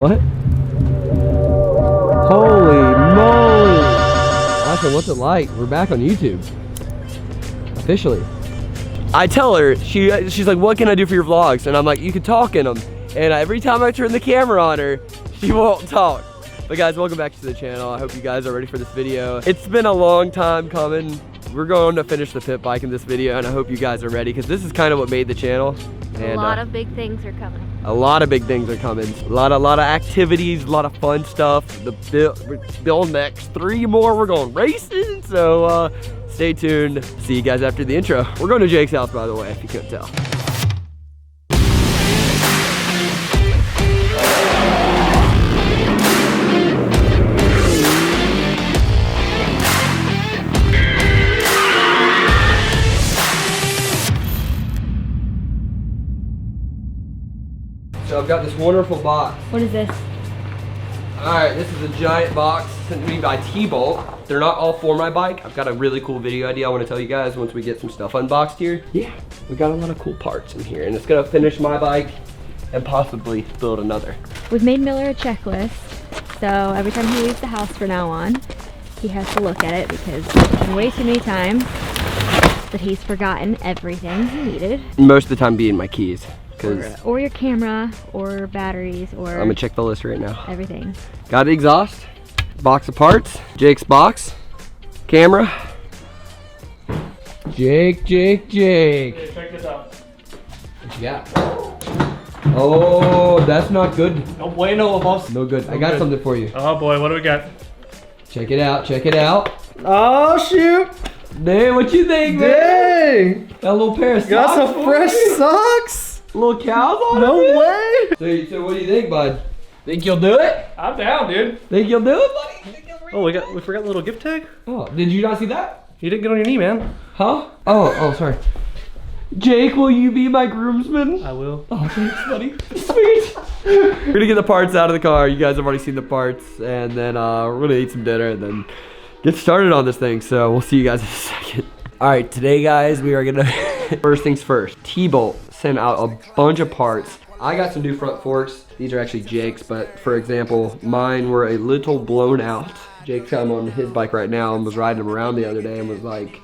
What? Holy moly! Asha, what's it like? We're back on YouTube. Officially. I tell her, she's like, what can I do for your vlogs? And I'm like, you can talk in them. And every time I turn the camera on her, she won't talk. But guys, welcome back to the channel. I hope you guys are ready for this video. It's been a long time coming. We're going to finish the pit bike in this video, and I hope you guys are ready because this is kind of what made the channel. And, a lot of big things are coming. A lot of big things are coming. A lot of activities, a lot of fun stuff. We're building the X3 more. We're going racing. So stay tuned. See you guys after the intro. We're going to Jake's house, by the way, if you couldn't tell. So I've got this wonderful box. What is this? Alright, this is a giant box sent to me by Tbolt. They're not all for my bike. I've got a really cool video idea I want to tell you guys once we get some stuff unboxed here. Yeah, we got a lot of cool parts in here, and it's gonna finish my bike and possibly build another. We've made Miller a checklist, so every time he leaves the house from now on, he has to look at it because there's been way too many times that he's forgotten everything he needed. Most of the time being my keys. Or your camera, or batteries, or... I'm gonna check the list right now. Everything. Got the exhaust, box of parts, Jake's box, camera. Jake. Hey, check this out. What you got? Oh, that's not good. No bueno, boss. No good. I got something for you. Oh boy, what do we got? Check it out, check it out. Oh shoot! Dang, what you think, man? Dang! Got a little pair of socks. Got some fresh socks! Little cows on No it? way! So what do you think, bud? Think you'll do it? I'm down, dude. Think you'll do it, buddy? Think you'll Oh, we forgot the little gift tag? Oh, did you not see that? You didn't get on your knee, man. Huh? Oh, sorry. Jake, will you be my groomsman? I will. Oh, thanks, buddy. Sweet. We're gonna get the parts out of the car. You guys have already seen the parts, and then we're gonna eat some dinner and then get started on this thing. So we'll see you guys in a second. All right, today, guys, we are gonna first things first. Tbolt sent out a bunch of parts. I got some new front forks. These are actually Jake's, but for example, mine were a little blown out. Jake's got them on his bike right now and was riding them around the other day and was like,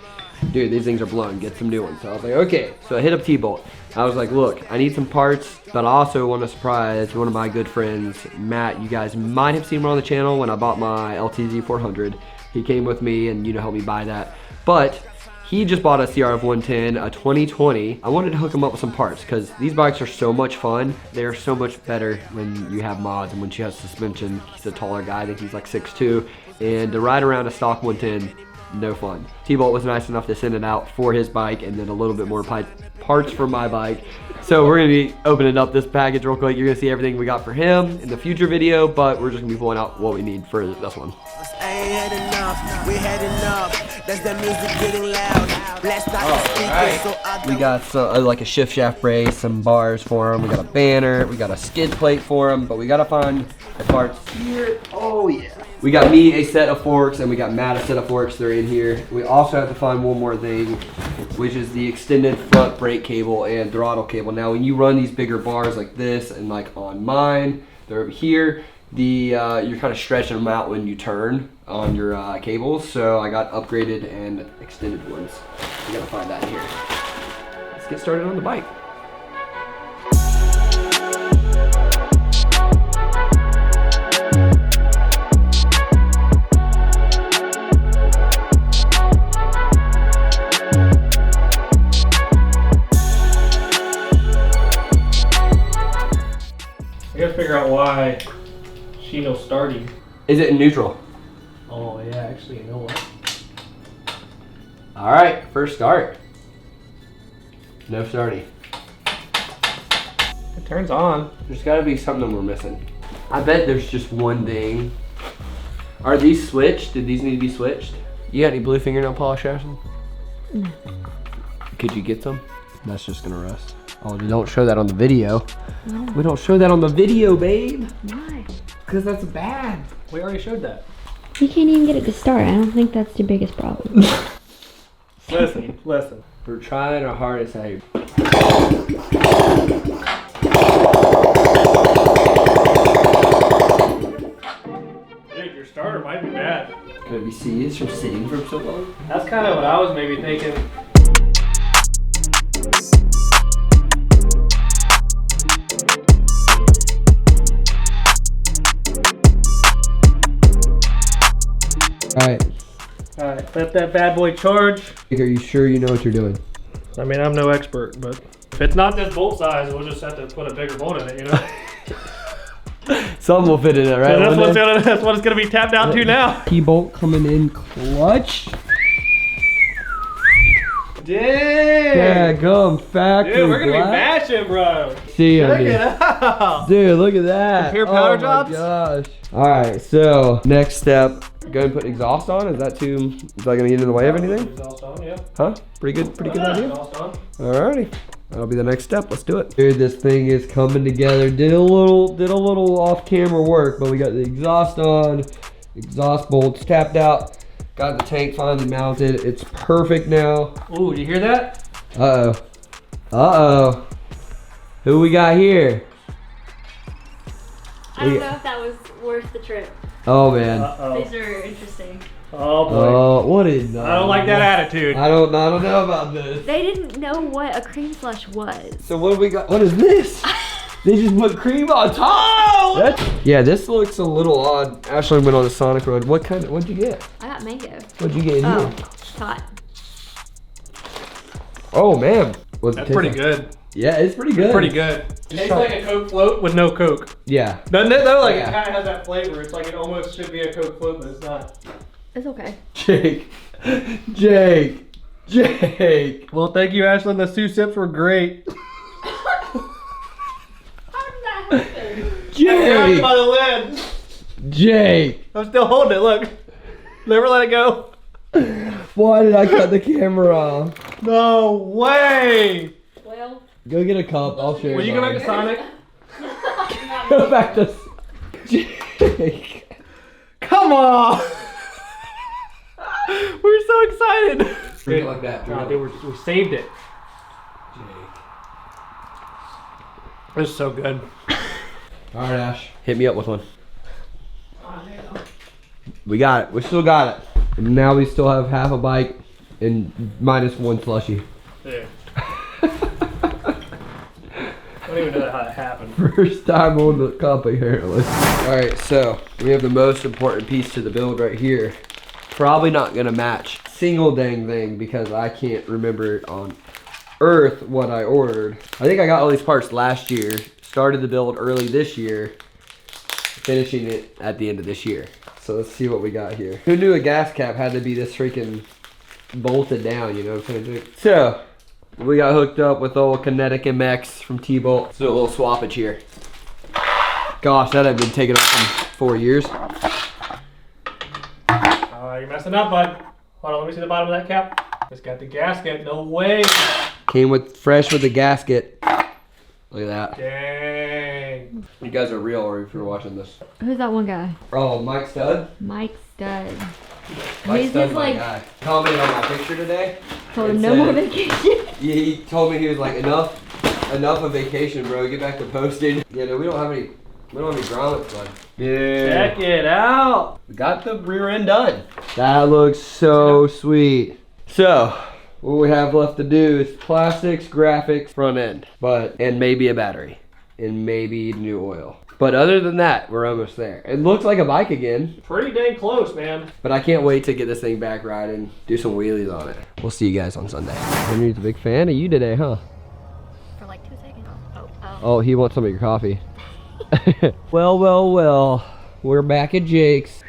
dude, these things are blown, get some new ones. So I was like, okay. So I hit up Tbolt. I was like, look, I need some parts, but I also want to surprise one of my good friends, Matt. You guys might have seen him on the channel when I bought my LTZ 400. He came with me and, helped me buy that. But he just bought a CRF110, a 2020. I wanted to hook him up with some parts because these bikes are so much fun. They're so much better when you have mods and when she has suspension. He's a taller guy, I think he's like 6'2". And to ride around a stock 110, no fun. Tbolt was nice enough to send it out for his bike and then a little bit more parts for my bike. So we're gonna be opening up this package real quick. You're gonna see everything we got for him in the future video, but we're just gonna be pulling out what we need for this one. We got like a shift shaft brace, some bars for him. We got a banner, we got a skid plate for him, but we gotta find the parts here. Oh yeah. We got me a set of forks and we got Matt a set of forks. They're in here. We also have to find one more thing, which is the extended front brake cable and throttle cable. Now when you run these bigger bars like this and like on mine, they're over here, you're kind of stretching them out when you turn on your cables. So I got upgraded and extended ones. We gotta find that here. Let's get started on the bike. I gotta figure out why she knows starting. Is it in neutral? Oh yeah, actually, you know what? All right, first start. No starting. It turns on. There's gotta be something we're missing. I bet there's just one thing. Are these switched? Did these need to be switched? You got any blue fingernail polish, Ashton? No. Could you get some? That's just gonna rust. Oh, don't show that on the video. No. We don't show that on the video, babe. Why? Because that's bad. We already showed that. You can't even get it to start. I don't think that's your biggest problem. Listen. We're trying our hardest here. starter might be bad. Could it be seized from sitting for so long? That's kind of what I was maybe thinking. Alright. Alright, let that bad boy charge. Are you sure you know what you're doing? I mean, I'm no expert, but if it's not this bolt size, we'll just have to put a bigger bolt in it, you know? Something will fit in it, right? So that's what it's gonna be tapped out to now. Tbolt coming in clutch. Dang! Yeah, gum factory. Dude, we're gonna be black. mashing, bro. See ya, Check dude. it out. Dude, look at that. Compare powder oh drops? My gosh. All right, so next step, go ahead and put exhaust on. Is that gonna get in the way of anything? Exhaust on, yeah. Huh? Pretty good idea. Exhaust on. Alrighty. That'll be the next step. Let's do it. Dude, this thing is coming together. Did a little off-camera work, but we got the exhaust on, exhaust bolts tapped out, got the tank finally mounted. It's perfect now. Ooh, do you hear that? Uh-oh. Uh-oh. Who we got here? I don't know if that was worth the trip. Oh, man. Uh-oh. These are interesting. Oh, boy. Oh, what is that? I don't like that attitude. I don't know about this. They didn't know what a cream slush was. So what do we got? What is this? They just put cream on top. Yeah, this looks a little odd. Ashley went on the Sonic Road. What'd you get? I got mango. What'd you get in Oh, here? hot. Oh man. What's it That's taste pretty like? good. Yeah, it's pretty good. Pretty good. Tastes like a Coke float with no Coke. Yeah. Doesn't it though? Like Yeah. it kind of has that flavor. It's like it almost should be a Coke float, but it's not. It's okay. Jake. Well, thank you, Ashlyn. The 2 sips were great. How did that happen? Grabbed Jake. by the lid. Jake. I'm still holding it. Look. Never let it go. Why did I cut the camera off? No way. Well, Go get a cup. I'll share. Will you go back to Sonic? Go back to Jake. Come on. We're so excited. Drink it like that. Nah, dude, we saved it. This is so good. All right, Ash. Hit me up with one. We got it. We still got it. And now we still have half a bike and -1 slushie. Yeah. I don't even know how that happened. First time on the cup, apparently. All right, so we have the most important piece to the build right here. Probably not gonna match single dang thing because I can't remember on earth what I ordered. I think I got all these parts last year, started the build early this year, finishing it at the end of this year. So let's see what we got here. Who knew a gas cap had to be this freaking bolted down, you know what I'm saying? So, we got hooked up with old Kinetic MX from Tbolt. Let's do a little swappage here. Gosh, that had been taken off in 4 years. You're messing up, bud. Hold on, let me see the bottom of that cap. It's got the gasket. No way. Came with fresh with the gasket. Look at that. Dang. You guys are real, or if you're watching this. who's that one guy? Oh, Mike Stud. Mike Stud. Mike He's Stud's just my like, guy. Commented on my picture today. told him It no more said- vacation. He told me he was like, enough of vacation, bro. Get back to posting. Yeah, no, we don't have any grommets, bud. Yeah. Check it out. We got the rear end done. That looks so sweet. So, what we have left to do is plastics, graphics, front end, and maybe a battery, and maybe new oil. But other than that, we're almost there. It looks like a bike again, Pretty dang close, man. but I can't wait to get this thing back riding, do some wheelies on it. We'll see you guys on Sunday. Henry's a big fan of you today, huh? For like 2 seconds. Oh, he wants some of your coffee. Well. We're back at Jake's.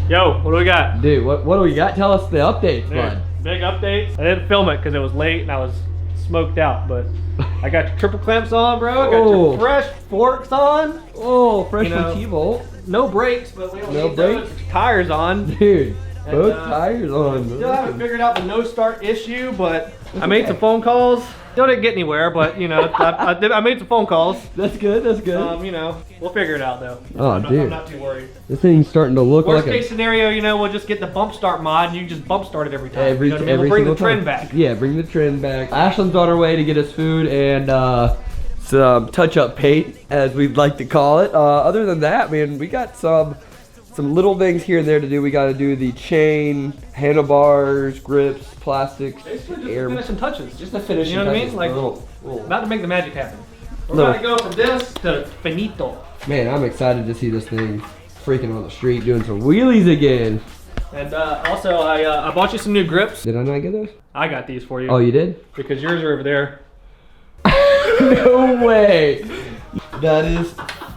Yo, what do we got? Dude, what do we got? Tell us the updates, bud. Big updates. I didn't film it because it was late and I was smoked out, but I got your triple clamps on, bro. I got Oh. your fresh forks on. Oh, fresh You know, from Tbolt. No brakes, but we don't No need those. brakes? Tires on. Dude, And, both tires on. Still haven't figured out the no start issue, but I made some phone calls. Still didn't get anywhere, but you know, I made some phone calls. That's good, that's good. You know, we'll figure it out though. Oh, I'm dude. not too worried. This thing's starting to look Worst like case scenario, you know, we'll just get the bump start mod and you can just bump start it every time. every, you know what I mean? every We'll bring the single trend time. back. Yeah, bring the trend back. Ashlyn's on her way to get us food and some touch-up paint, as we'd like to call it. Other than that, man, we got some some little things here and there to do. We got to do the chain, handlebars, grips, plastics, Basically just air. the finishing touches. Just the finishing You know what I touches, mean? Like, little. about to make the magic happen. We're No. about to go from this to finito. Man, I'm excited to see this thing freaking on the street doing some wheelies again. And also, I bought you some new grips. Did I not get those? I got these for you. Oh, you did? Because yours are over there. No way. That is.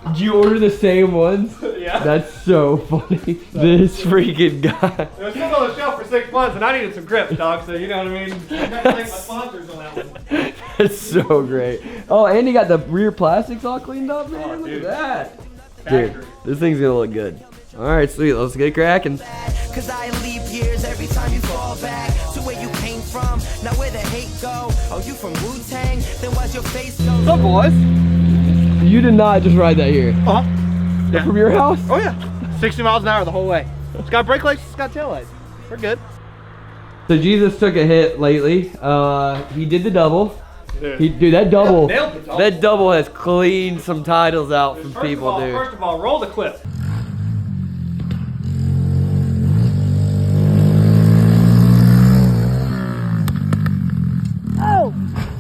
Did you order the same ones? Yeah. That's so funny. This freaking guy. It was still on the shelf for 6 months, and I needed some grips, dog. So you know what I mean. I got to thank my sponsors on that one. That's so great. Oh, and you got the rear plastics all cleaned up, man. Oh, Look dude. at that. Factory. Dude, this thing's gonna look good. All right, sweet. Let's get cracking. Cause I leave years every time you fall back to where you came from. Now where the hate go? Oh, you from Wu-Tang? Then why's your face go? What's up, boys? You did not just ride that here. Uh-huh. Yeah. From your house? Oh yeah. 60 miles an hour the whole way. It's got brake lights, it's got tail lights. We're good. So Jesus took a hit lately. He did the double. Dude, that double. Nailed the double. That double has cleaned some titles out from people, dude. First of all, roll the clip.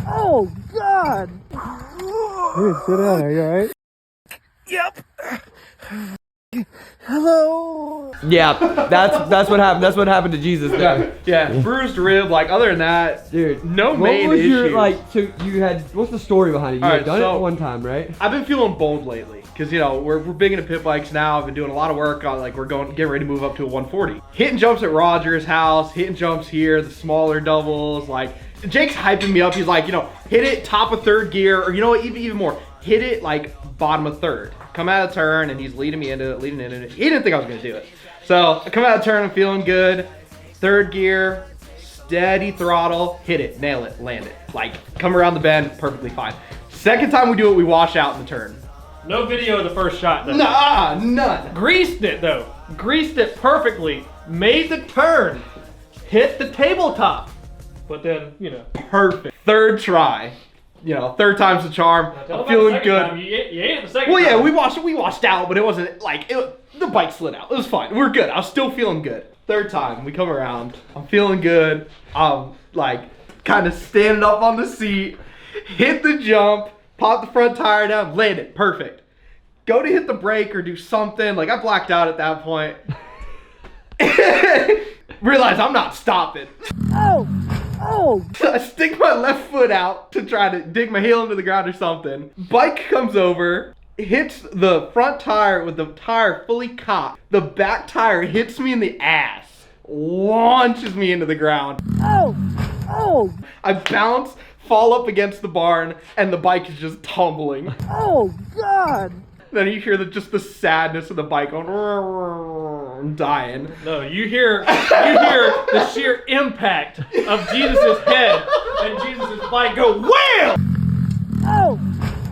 Oh, God. Dude, sit down. Are you alright? Hello. Yeah, that's what happened. That's what happened to Jesus there. Yeah, bruised rib. Like other than that, Dude, no what main was your, issue. like, so you had, what's the story behind it? You All had right, done so- it one time, right? I've been feeling bold lately because you know we're big into pit bikes now. I've been doing a lot of work on like getting ready to move up to a 140. Hitting jumps at Roger's house, hitting jumps here, the smaller doubles. Like Jake's hyping me up. He's like, you know, hit it top of third gear, or you know what, even more, hit it like bottom of third. Come out of turn, and he's leading me into it, leading into it. He didn't think I was gonna do it. So I come out of turn, I'm feeling good. Third gear, steady throttle, hit it, nail it, land it. Like come around the bend, perfectly fine. Second time we do it, we wash out in the turn. No video of the first shot though. Nah, none. Greased it though. Greased it perfectly. Made the turn. Hit the tabletop. But then, you know. Perfect. Third try. You know, third time's the charm. I'm feeling good. You ate it the second time. Well, yeah, we washed out, but it wasn't like, the bike slid out. It was fine. We're good. I was still feeling good. Third time, we come around. I'm feeling good. I'm like, kind of standing up on the seat. Hit the jump. Pop the front tire down. Land it. Perfect. Go to hit the brake or do something. Like, I blacked out at that point. Realize I'm not stopping. Oh. I stick my left foot out to try to dig my heel into the ground or something. Bike comes over, hits the front tire with the tire fully cocked. The back tire hits me in the ass, launches me into the ground. Oh. I bounce, fall up against the barn, and the bike is just tumbling. Oh, God. Then you hear just the sadness of the bike going, I'm dying. No, you hear the sheer impact of Jesus' head and Jesus' bike go wham!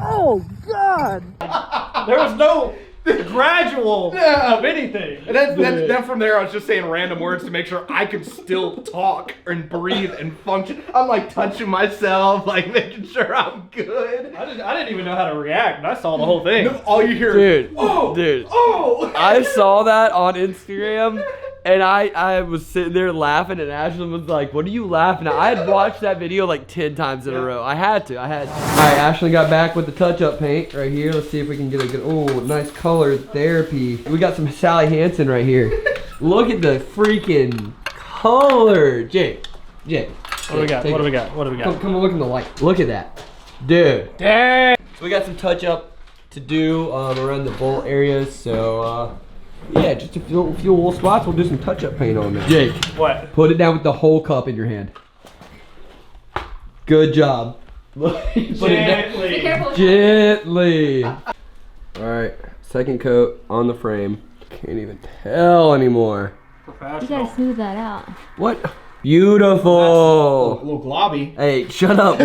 Oh, God. There was no gradual of anything. And then from there, I was just saying random words to make sure I could still talk and breathe and function. I'm like touching myself, like making sure I'm good. I didn't even know how to react, and I saw the whole thing. No, all you hear is, Dude. oh! I saw that on Instagram, and I was sitting there laughing, and Ashlyn was like, what are you laughing at? I had watched that video like 10 times in a row. I had to. All right, Ashlyn got back with the touch-up paint right here. Let's see if we can get a good, nice color therapy. We got some Sally Hansen right here. Look at the freaking color. Jake. What do we got? What do we got? Come look in the light. Look at that. Dude. Dang! So we got some touch-up to do around the bolt areas, so yeah, just a few little spots. We'll do some touch-up paint on there. Jake, What? put it down with the whole cup in your hand. Good job. Put it down. Be careful. Gently. All right, second coat on the frame. Can't even tell anymore. You gotta smooth that out. What? Beautiful. A little globby. Hey, shut up.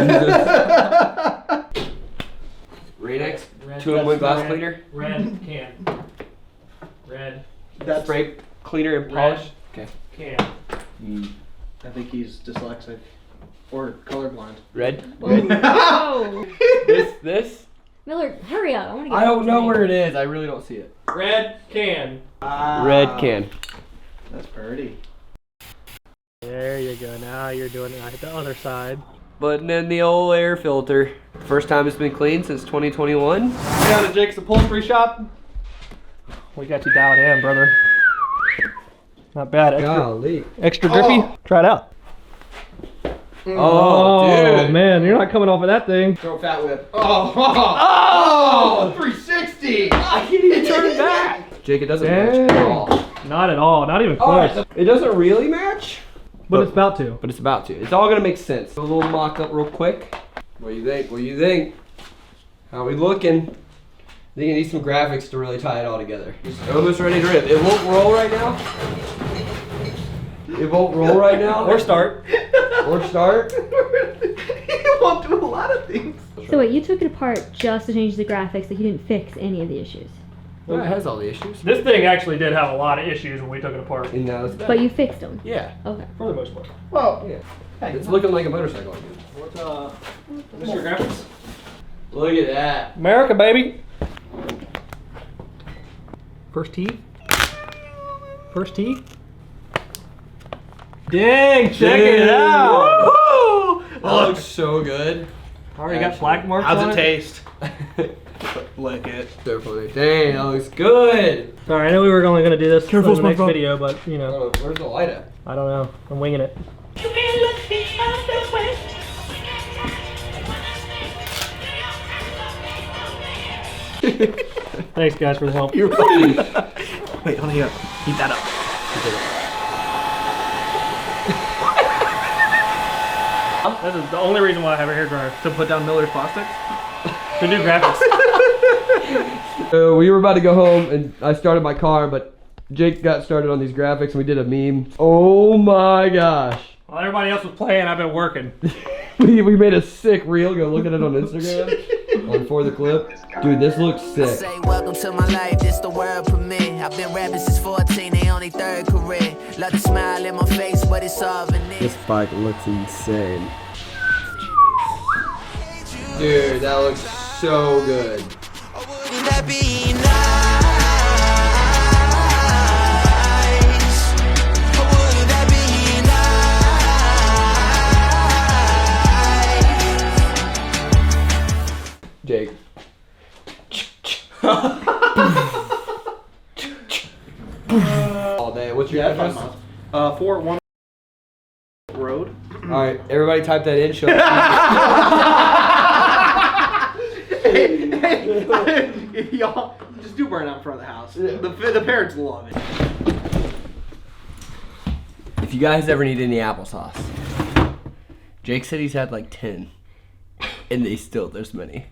Rain-X 2-in-1 glass cleaner. Red can. Red That's spray cleaner and polish. Okay. can. I think he's dyslexic or colorblind. Red. Oh. This. Miller, hurry up. I want to get I don't know where it is. I really don't see it. Red can. Red can. That's pretty. There you go. Now you're doing it right the other side. Putting in the old air filter. First time it's been cleaned since 2021. Down to Jake's upholstery shop. We got you dialed in, brother. Not bad. Golly. Extra grippy. Try it out. Oh, dude. Man, you're not coming off of that thing. Throw a fat whip. Oh, 360. I can't even turn it back. Jake, it doesn't match at all. Not at all. Not even close. It doesn't really match, But it's about to. but it's about to. It's all gonna make sense. A little mock up real quick. What do you think? What do you think? How we looking? I think you need some graphics to really tie it all together. It's almost ready to rip. It won't roll right now. It won't roll right now. Or start. Or start. He won't do a lot of things. So wait, you took it apart just to change the graphics, like you didn't fix any of the issues. Well, it has all the issues. This thing actually did have a lot of issues when we took it apart. And now it's back. But you fixed them. Yeah. Okay. For the most part. Well, Yeah. It's looking like a motorcycle again. What's Mr. Graphics? Look at that. America, baby. First tee. First tee. Dang, check it out. Woo! That looks so good. Already got black marks how's on it taste? Lick it. So funny. Dang, that looks good. Sorry, I know we were only going to do this Careful, for the next SpongeBob. video, but you know, Oh, where's the light at? I don't know. I'm winging it. Thanks, guys, for the help. You're funny. Wait, hold on. Heat that up. This is the only reason why I have a hairdryer. To put down Miller's plastics? To do graphics. We were about to go home and I started my car, but Jake got started on these graphics and we did a meme. Oh my gosh. While everybody else was playing, I've been working. We made a sick reel. Go look at it on Instagram. On For the Clip. Dude, this looks sick. Say welcome to my life, this the world permit. I've been rapping since 14, they only third career. Love to smile in my face, but it's all veneer. This bike looks insane. Dude, that looks so good. Wouldn't that be nice? Wouldn't that be nice? Jake. All day. What's your address? 4-1 Road. Alright, everybody type that in. Show Hey, y'all, just do burn out in front of the house. The parents love it. If you guys ever need any applesauce, Jake said he's had like 10, and there's many.